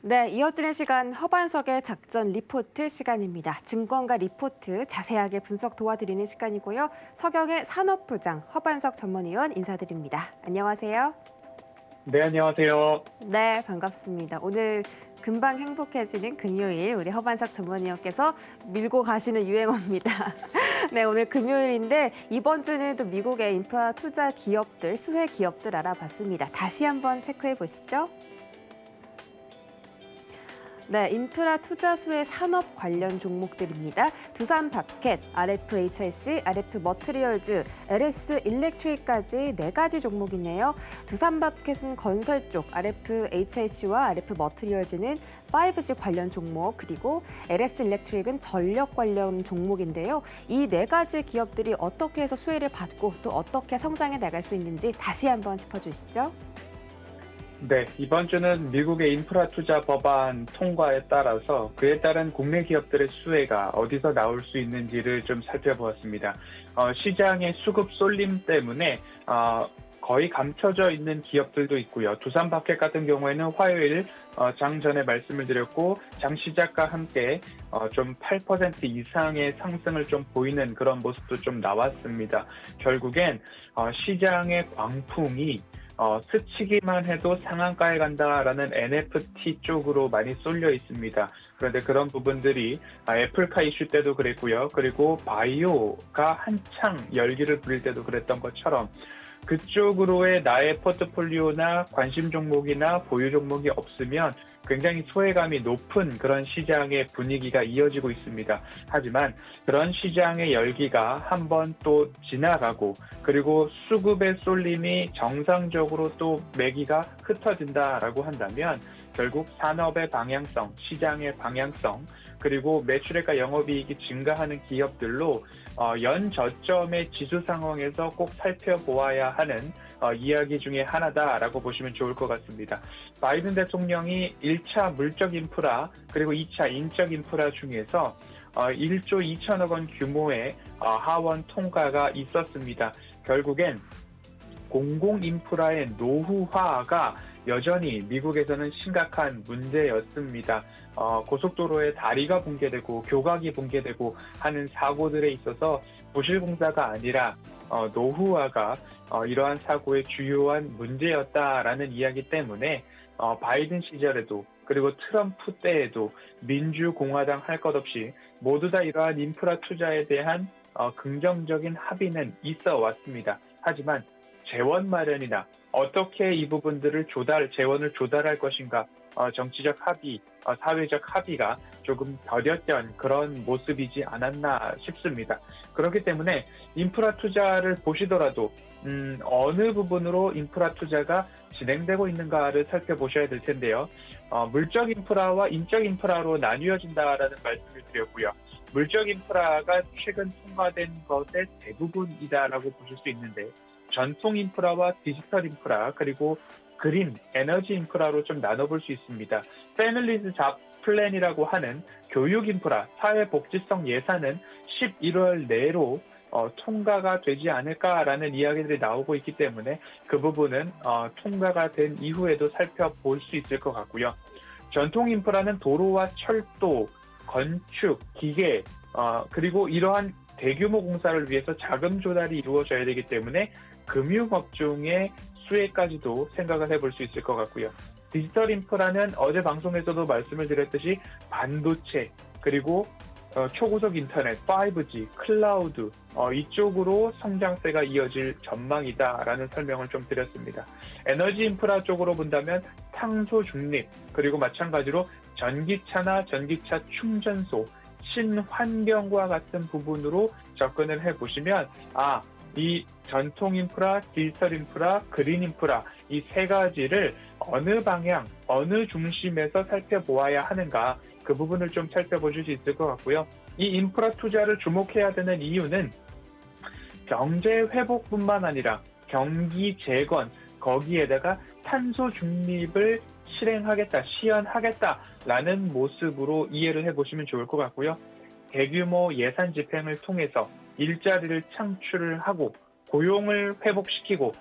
네, 이어지는 시간 허반석의 작전 리포트 시간입니다. 증권가 리포트 자세하게 분석 도와드리는 시간이고요. 서경의 산업부장 허반석 전문위원 인사드립니다. 안녕하세요. 네, 안녕하세요. 네, 반갑습니다. 오늘 금방 행복해지는 금요일 우리 허반석 전문위원께서 밀고 가시는 유행어입니다. 네, 오늘 금요일인데 이번 주는 또 미국의 인프라 투자 기업들, 수혜 기업들 알아봤습니다. 다시 한번 체크해 보시죠. 네, 인프라 투자 수혜 산업 관련 종목들입니다. 두산바켓, RFHIC, RF머티리얼즈, LS 일렉트릭까지 4가지 종목이네요. 두산바켓은 건설 쪽, RFHIC와 RF머티리얼즈는 5G 관련 종목, 그리고 LS 일렉트릭은 전력 관련 종목인데요. 이 4가지 기업들이 어떻게 해서 수혜를 받고 또 어떻게 성장해 나갈 수 있는지 다시 한번 짚어주시죠. 네, 이번 주는 미국의 인프라 투자 법안 통과에 따라서 그에 따른 국내 기업들의 수혜가 어디서 나올 수 있는지를 좀 살펴보았습니다. 시장의 수급 쏠림 때문에 거의 감춰져 있는 기업들도 있고요. 두산바켓 같은 경우에는 화요일 장 전에 말씀을 드렸고 장 시작과 함께 좀 8% 이상의 상승을 좀 보이는 그런 모습도 좀 나왔습니다. 결국엔 시장의 광풍이 스치기만 해도 상한가에 간다라는 NFT 쪽으로 많이 쏠려 있습니다. 그런데 그런 부분들이 애플카 이슈 때도 그랬고요. 그리고 바이오가 한창 열기를 부릴 때도 그랬던 것처럼 그쪽으로의 나의 포트폴리오나 관심 종목이나 보유 종목이 없으면 굉장히 소외감이 높은 그런 시장의 분위기가 이어지고 있습니다. 하지만 그런 시장의 열기가 한번 또 지나가고 그리고 수급의 쏠림이 정상적으로 또 매기가 흩어진다라고 한다면 결국 산업의 방향성, 시장의 방향성, 그리고 매출액과 영업이익이 증가하는 기업들로 연 저점의 지수 상황에서 꼭 살펴보아야 하는 이야기 중에 하나다라고 보시면 좋을 것 같습니다. 바이든 대통령이 1차 물적 인프라 그리고 2차 인적 인프라 중에서 1조 2천억 원 규모의 하원 통과가 있었습니다. 결국엔 공공 인프라의 노후화가 여전히 미국에서는 심각한 문제였습니다. 고속도로에 다리가 붕괴되고 교각이 붕괴되고 하는 사고들에 있어서 부실공사가 아니라 노후화가 이러한 사고의 주요한 문제였다라는 이야기 때문에 바이든 시절에도 그리고 트럼프 때에도 민주공화당 할 것 없이 모두 다 이러한 인프라 투자에 대한 긍정적인 합의는 있어 왔습니다. 하지만 재원 마련이나 어떻게 이 부분들을 재원을 조달할 것인가, 정치적 합의, 사회적 합의가 조금 더뎠던 그런 모습이지 않았나 싶습니다. 그렇기 때문에 인프라 투자를 보시더라도 어느 부분으로 인프라 투자가 진행되고 있는가를 살펴보셔야 될 텐데요. 물적 인프라와 인적 인프라로 나뉘어진다라는 말씀을 드렸고요. 물적 인프라가 최근 통과된 것의 대부분이다라고 보실 수 있는데 전통 인프라와 디지털 인프라 그리고 그린 에너지 인프라로 좀 나눠볼 수 있습니다. 패밀리즈 잡 플랜이라고 하는 교육 인프라, 사회복지성 예산은 11월 내로 통과가 되지 않을까라는 이야기들이 나오고 있기 때문에 그 부분은 통과가 된 이후에도 살펴볼 수 있을 것 같고요. 전통 인프라는 도로와 철도, 건축, 기계, 그리고 이러한 대규모 공사를 위해서 자금 조달이 이루어져야 되기 때문에 금융업종의 수혜까지도 생각을 해볼 수 있을 것 같고요. 디지털 인프라는 어제 방송에서도 말씀을 드렸듯이 반도체, 그리고 초고속 인터넷, 5G, 클라우드 이쪽으로 성장세가 이어질 전망이다라는 설명을 좀 드렸습니다. 에너지 인프라 쪽으로 본다면 탄소 중립, 그리고 마찬가지로 전기차나 전기차 충전소, 친환경과 같은 부분으로 접근을 해보시면 이 전통 인프라, 디지털 인프라, 그린 인프라 이 3가지를 어느 방향, 어느 중심에서 살펴보아야 하는가 그 부분을 좀 살펴보실 수 있을 것 같고요. 이 인프라 투자를 주목해야 되는 이유는 경제 회복뿐만 아니라 경기 재건, 거기에다가 탄소 중립을 시연하겠다라는 모습으로 이해를 해보시면 좋을 것 같고요. 대규모 예산 집행을 통해서 일자리를 창출을 하고 고용을 회복시키고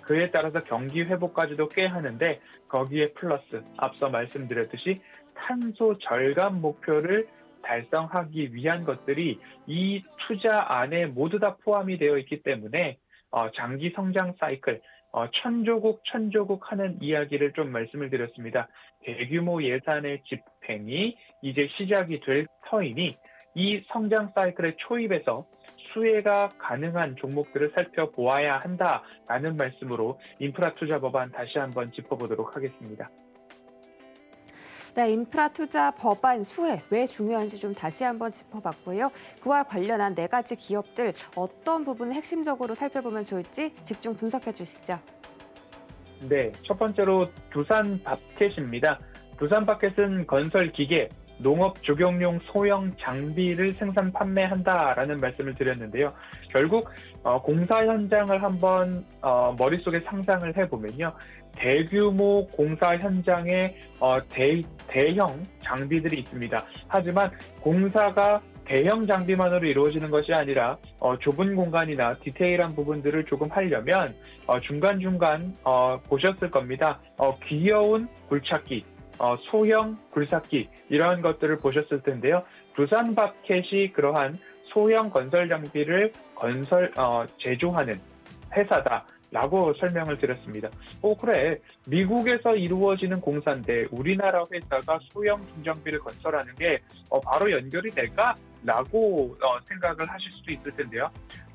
그에 따라서 경기 회복까지도 꽤 하는데 거기에 플러스 앞서 말씀드렸듯이 탄소 절감 목표를 달성하기 위한 것들이 이 투자 안에 모두 다 포함이 되어 있기 때문에 장기 성장 사이클, 천조국 하는 이야기를 좀 말씀을 드렸습니다. 대규모 예산의 집행이 이제 시작이 될 터이니 이 성장 사이클의 초입에서 수혜가 가능한 종목들을 살펴보아야 한다라는 말씀으로 인프라 투자 법안 다시 한번 짚어보도록 하겠습니다. 네, 인프라 투자 법안 수혜 왜 중요한지 좀 다시 한번 짚어봤고요. 그와 관련한 4가지 기업들 어떤 부분을 핵심적으로 살펴보면 좋을지 집중 분석해 주시죠. 네, 첫 번째로 두산밥켓입니다. 두산밥켓은 건설 기계, 농업 조경용 소형 장비를 생산 판매한다라는 말씀을 드렸는데요. 결국 공사 현장을 한번 머릿속에 상상을 해보면요. 대규모 공사 현장에 대형 장비들이 있습니다. 하지만 공사가 대형 장비만으로 이루어지는 것이 아니라 좁은 공간이나 디테일한 부분들을 조금 하려면 중간중간 보셨을 겁니다. 귀여운 굴착기, 소형 굴삭기 이러한 것들을 보셨을 텐데요. 두산밥켓이 그러한 소형 건설 장비를 제조하는 회사다라고 설명을 드렸습니다. 그래. 미국에서 이루어지는 공사인데 우리나라 회사가 소형 중장비를 건설하는 게 바로 연결이 될까? 라고 생각을 하실 수도 있을 텐데요.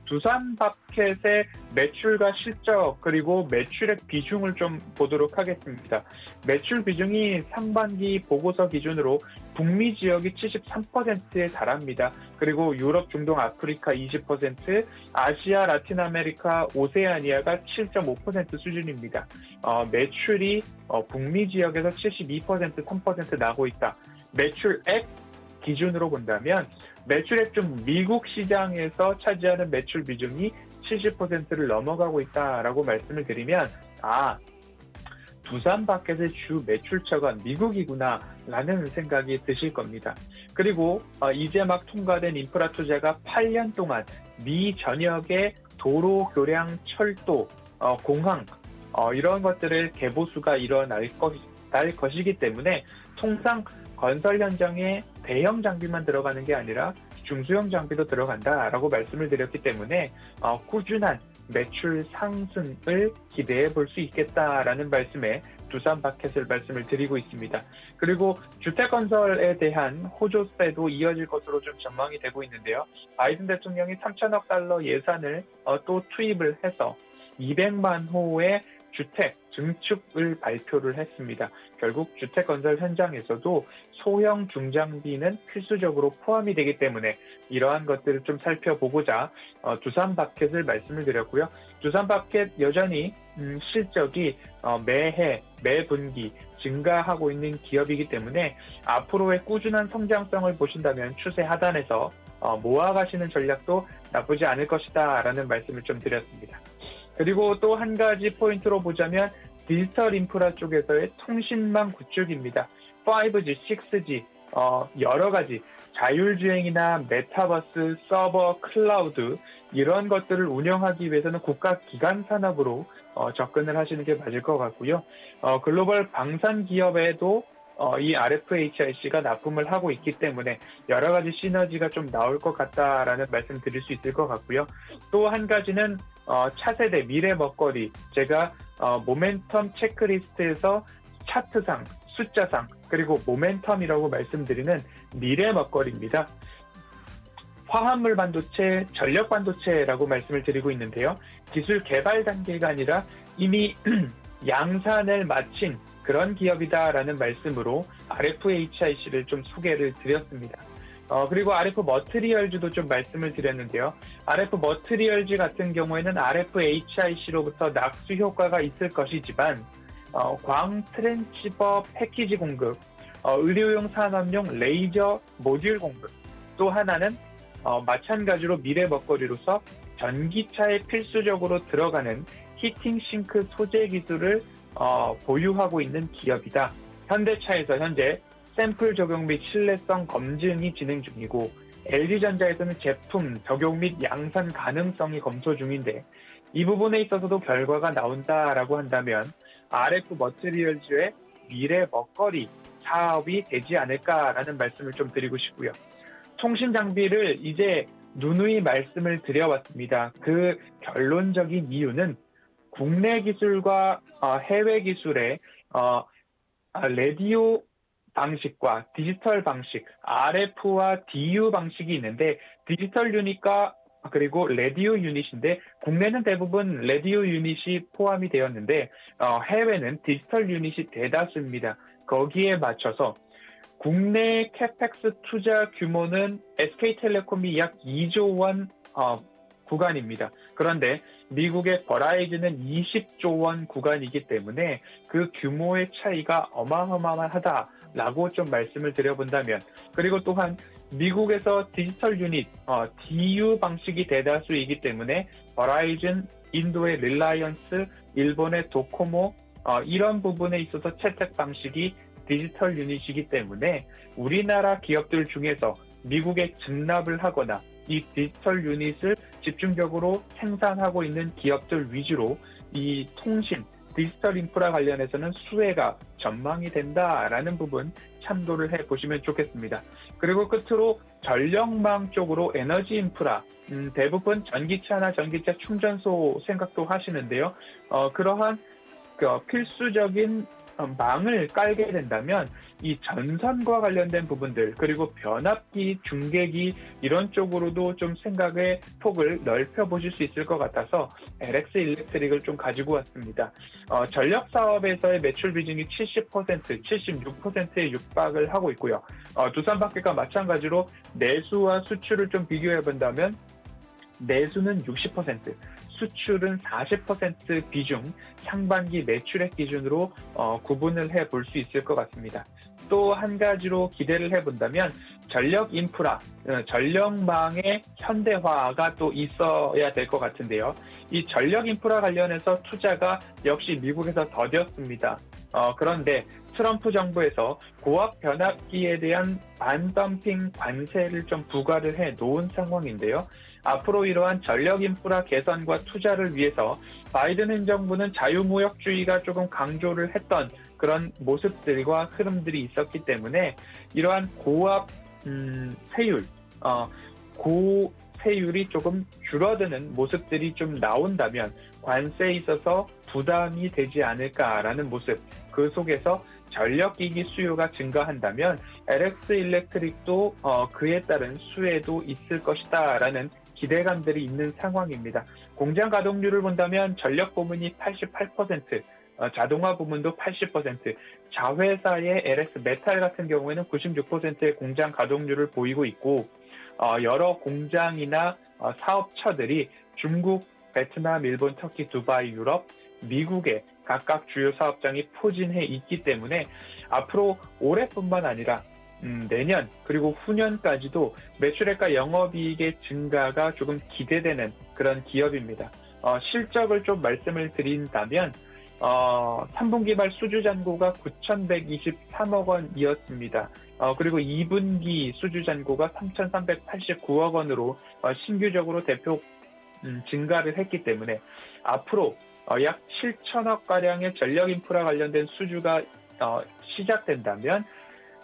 두산밥켓의 매출과 실적 그리고 매출액 비중을 좀 보도록 하겠습니다. 매출 비중이 상반기 보고서 기준으로 북미 지역이 73%에 달합니다. 그리고 유럽, 중동, 아프리카 20%, 아시아, 라틴 아메리카, 오세아니아가 7.5% 수준입니다. 매출이 북미 지역에서 72%, 3% 나고 있다. 매출액 기준으로 본다면 매출액 중 미국 시장에서 차지하는 매출 비중이 70%를 넘어가고 있다라고 말씀을 드리면 두산밥켓의 주 매출처가 미국이구나 라는 생각이 드실 겁니다. 그리고 이제 막 통과된 인프라 투자가 8년 동안 미 전역의 도로, 교량, 철도, 공항 이런 것들의 개보수가 일어날 것이기 때문에 통상 건설 현장에 대형 장비만 들어가는 게 아니라 중소형 장비도 들어간다라고 말씀을 드렸기 때문에 꾸준한 매출 상승을 기대해 볼 수 있겠다라는 말씀에 두산밥켓을 말씀을 드리고 있습니다. 그리고 주택건설에 대한 호조세도 이어질 것으로 좀 전망이 되고 있는데요. 바이든 대통령이 3천억 달러 예산을 또 투입을 해서 200만 호의 주택 증축을 발표를 했습니다. 결국 주택 건설 현장에서도 소형 중장비는 필수적으로 포함이 되기 때문에 이러한 것들을 좀 살펴보고자 두산밥켓을 말씀을 드렸고요. 두산밥켓 여전히 실적이 매해, 매분기 증가하고 있는 기업이기 때문에 앞으로의 꾸준한 성장성을 보신다면 추세 하단에서 모아가시는 전략도 나쁘지 않을 것이다 라는 말씀을 좀 드렸습니다. 그리고 또 한 가지 포인트로 보자면 디지털 인프라 쪽에서의 통신망 구축입니다. 5G, 6G, 여러 가지 자율주행이나 메타버스, 서버, 클라우드 이런 것들을 운영하기 위해서는 국가 기관 산업으로 접근을 하시는 게 맞을 것 같고요. 글로벌 방산 기업에도 이 RFHIC가 납품을 하고 있기 때문에 여러 가지 시너지가 좀 나올 것 같다라는 말씀 드릴 수 있을 것 같고요. 또 한 가지는 차세대 미래 먹거리, 제가 모멘텀 체크리스트에서 차트상, 숫자상, 그리고 모멘텀이라고 말씀드리는 미래 먹거리입니다. 화합물 반도체, 전력 반도체라고 말씀을 드리고 있는데요. 기술 개발 단계가 아니라 이미 양산을 마친 그런 기업이다라는 말씀으로 RFHIC를 좀 소개를 드렸습니다. 그리고 RF 머티리얼즈도 좀 말씀을 드렸는데요. RF 머티리얼즈 같은 경우에는 RFHIC로부터 낙수 효과가 있을 것이지만 광 트랜시버 패키지 공급, 의료용 산업용 레이저 모듈 공급, 또 하나는 마찬가지로 미래 먹거리로서 전기차에 필수적으로 들어가는 히팅 싱크 소재 기술을 보유하고 있는 기업이다. 현대차에서 현재 샘플 적용 및 신뢰성 검증이 진행 중이고 LG전자에서는 제품 적용 및 양산 가능성이 검토 중인데 이 부분에 있어서도 결과가 나온다라고 한다면 RF 머티리얼즈의 미래 먹거리 사업이 되지 않을까라는 말씀을 좀 드리고 싶고요. 통신 장비를 이제 누누이 말씀을 드려왔습니다. 그 결론적인 이유는 국내 기술과 해외 기술의 라디오 방식과 디지털 방식, RF와 DU 방식이 있는데 디지털 유닛과 그리고 라디오 유닛인데 국내는 대부분 라디오 유닛이 포함이 되었는데 해외는 디지털 유닛이 대다수입니다. 거기에 맞춰서 국내 캐펙스 투자 규모는 SK텔레콤이 약 2조 원 구간입니다. 그런데 미국의 버라이즌은 20조 원 구간이기 때문에 그 규모의 차이가 어마어마하다라고 좀 말씀을 드려본다면, 그리고 또한 미국에서 디지털 유닛, DU 방식이 대다수이기 때문에 버라이즌, 인도의 릴라이언스, 일본의 도코모, 이런 부분에 있어서 채택 방식이 디지털 유닛이기 때문에 우리나라 기업들 중에서 미국에 증납을 하거나 이 디지털 유닛을 집중적으로 생산하고 있는 기업들 위주로 이 통신, 디지털 인프라 관련해서는 수혜가 전망이 된다라는 부분 참고를 해보시면 좋겠습니다. 그리고 끝으로 전력망 쪽으로 에너지 인프라, 대부분 전기차나 전기차 충전소 생각도 하시는데요. 그러한 필수적인 망을 깔게 된다면 이 전선과 관련된 부분들, 그리고 변압기, 중계기 이런 쪽으로도 좀 생각의 폭을 넓혀 보실 수 있을 것 같아서 LX 일렉트릭을 좀 가지고 왔습니다. 전력 사업에서의 매출 비중이 70%, 76%에 육박을 하고 있고요. 두산바켓과 마찬가지로 내수와 수출을 좀 비교해 본다면 내수는 60%, 수출은 40% 비중, 상반기 매출액 기준으로 구분을 해볼 수 있을 것 같습니다. 또 한 가지로 기대를 해본다면 전력 인프라, 전력망의 현대화가 또 있어야 될 것 같은데요. 이 전력 인프라 관련해서 투자가 역시 미국에서 더뎠습니다. 그런데 트럼프 정부에서 고압 변압기에 대한 반덤핑 관세를 좀 부과를 해 놓은 상황인데요. 앞으로 이러한 전력 인프라 개선과 투자를 위해서 바이든 행정부는 자유무역주의가 조금 강조를 했던 그런 모습들과 흐름들이 있었기 때문에 이러한 고압 세율, 고세율이 조금 줄어드는 모습들이 좀 나온다면 관세에 있어서 부담이 되지 않을까라는 모습, 그 속에서 전력기기 수요가 증가한다면 LX 일렉트릭도 그에 따른 수혜도 있을 것이다라는 기대감들이 있는 상황입니다. 공장 가동률을 본다면 전력 부문이 88%, 자동화 부문도 80%, 자회사의 LS 메탈 같은 경우에는 96%의 공장 가동률을 보이고 있고, 여러 공장이나 사업처들이 중국, 베트남, 일본, 터키, 두바이, 유럽, 미국에 각각 주요 사업장이 포진해 있기 때문에 앞으로 올해뿐만 아니라 내년 그리고 후년까지도 매출액과 영업이익의 증가가 조금 기대되는 그런 기업입니다. 실적을 좀 말씀을 드린다면 3분기 말 수주 잔고가 9,123억 원이었습니다. 그리고 2분기 수주 잔고가 3,389억 원으로 신규적으로 대폭 증가를 했기 때문에 앞으로 약 7천억 가량의 전력 인프라 관련된 수주가 시작된다면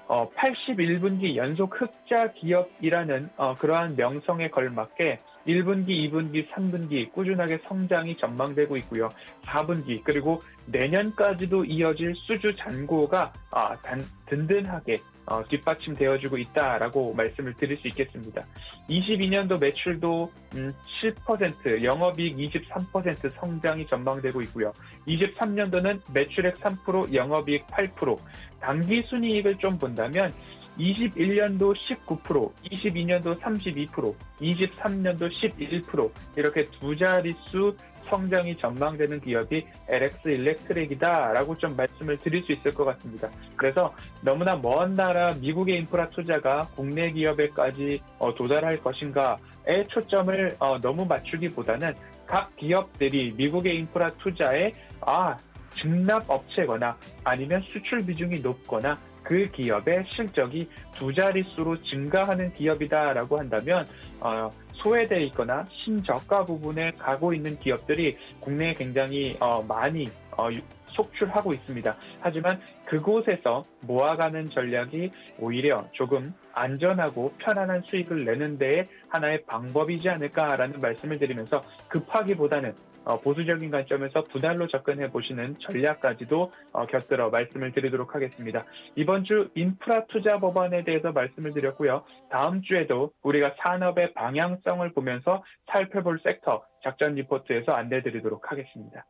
81분기 연속 흑자 기업이라는 그러한 명성에 걸맞게 1분기, 2분기, 3분기 꾸준하게 성장이 전망되고 있고요. 4분기 그리고 내년까지도 이어질 수주 잔고가 든든하게 뒷받침되어주고 있다라고 말씀을 드릴 수 있겠습니다. 22년도 매출도 7%, 영업이익 23% 성장이 전망되고 있고요. 23년도는 매출액 3%, 영업이익 8%, 당기순이익을 좀 본다면 21년도 19%, 22년도 32%, 23년도 11% 이렇게 두 자릿수 성장이 전망되는 기업이 LX 일렉트릭이다라고 좀 말씀을 드릴 수 있을 것 같습니다. 그래서 너무나 먼 나라 미국의 인프라 투자가 국내 기업에까지 도달할 것인가에 초점을 너무 맞추기보다는 각 기업들이 미국의 인프라 투자에 증납 업체거나 아니면 수출 비중이 높거나 그 기업의 실적이 두 자릿수로 증가하는 기업이다라고 한다면 소외돼 있거나 신저가 부분에 가고 있는 기업들이 국내에 굉장히 많이 속출하고 있습니다. 하지만 그곳에서 모아가는 전략이 오히려 조금 안전하고 편안한 수익을 내는 데에 하나의 방법이지 않을까라는 말씀을 드리면서 급하기보다는 보수적인 관점에서 분할로 접근해 보시는 전략까지도 곁들여 말씀을 드리도록 하겠습니다. 이번 주 인프라 투자 법안에 대해서 말씀을 드렸고요. 다음 주에도 우리가 산업의 방향성을 보면서 살펴볼 섹터 작전 리포트에서 안내 드리도록 하겠습니다.